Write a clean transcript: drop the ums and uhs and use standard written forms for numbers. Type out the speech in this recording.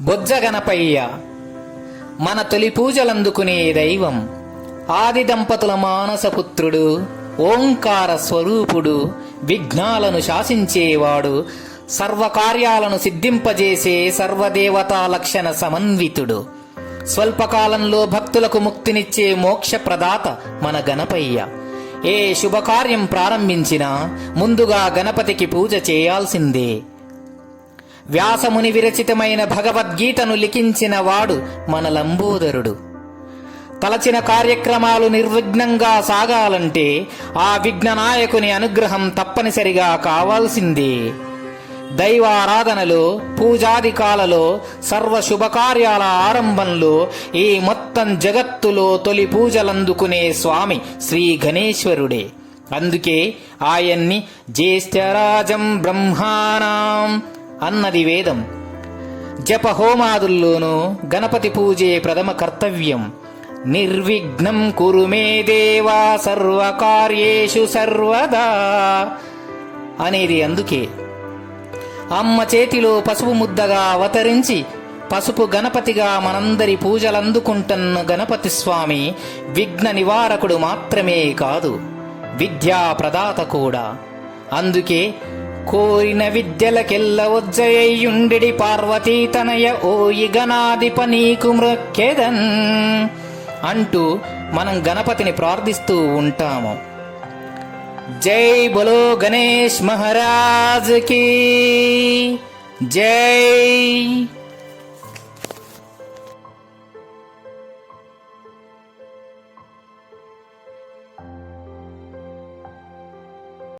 బొజ్జ గణపయ్య మన తొలి పూజలందుకునే దైవం. ఆది దంపతుల మానసపుత్రుడు, ఓంకార స్వరూపుడు, విఘ్నాలను శాసించేవాడు, సర్వకార్యాలను సిద్ధింపజేసే సర్వదేవతా లక్షణ సమన్వితుడు, స్వల్పకాలంలో భక్తులకు ముక్తినిచ్చే మోక్ష ప్రదాత మన గణపయ్య. ఏ శుభకార్యం ప్రారంభించినా ముందుగా గణపతికి పూజ చేయాల్సిందే. వ్యాసముని విరచితమైన భగవద్గీతను లిఖించిన వాడు మన లంబోదరుడు. తలచిన కార్యక్రమాలు నిర్విఘ్నంగా సాగాలంటే ఆ విఘ్ననాయకుని అనుగ్రహం తప్పనిసరిగా కావాల్సిందే. దైవారాధనలో, పూజాదికాలలో, సర్వ శుభకార్యాల ఆరంభంలో ఈ మొత్తం జగత్తులో తొలి పూజలందుకునే స్వామి శ్రీ గణేశ్వరుడే. అందుకే ఆయన్ని జ్యేష్ఠరాజం బ్రహ్మాణం అన్నది వేదం. జపహోమాదుల్లోనూ గణపతి పూజే ప్రథమ కర్తవ్యం. నిర్విఘ్నం కురు మే దేవా సర్వకార్యేషు సర్వదా అనేది అందుకే. అమ్మ చేతిలో పసుపు ముద్దగా అవతరించి పసుపు గణపతిగా మనందరి పూజలందుకుంటున్న గణపతి స్వామి విఘ్న నివారకుడు మాత్రమే కాదు, విద్యా ప్రదాత కూడా. అందుకే విద్యలకెల్ల ఒజ్జయ్యుండి పార్వతీ తనయ ఓయి గణాధిప నీకు మృక్కెదన్ అంటూ మనం గణపతిని ప్రార్థిస్తూ ఉంటాము. జై బోలో గణేష్ మహారాజ్ కీ జై.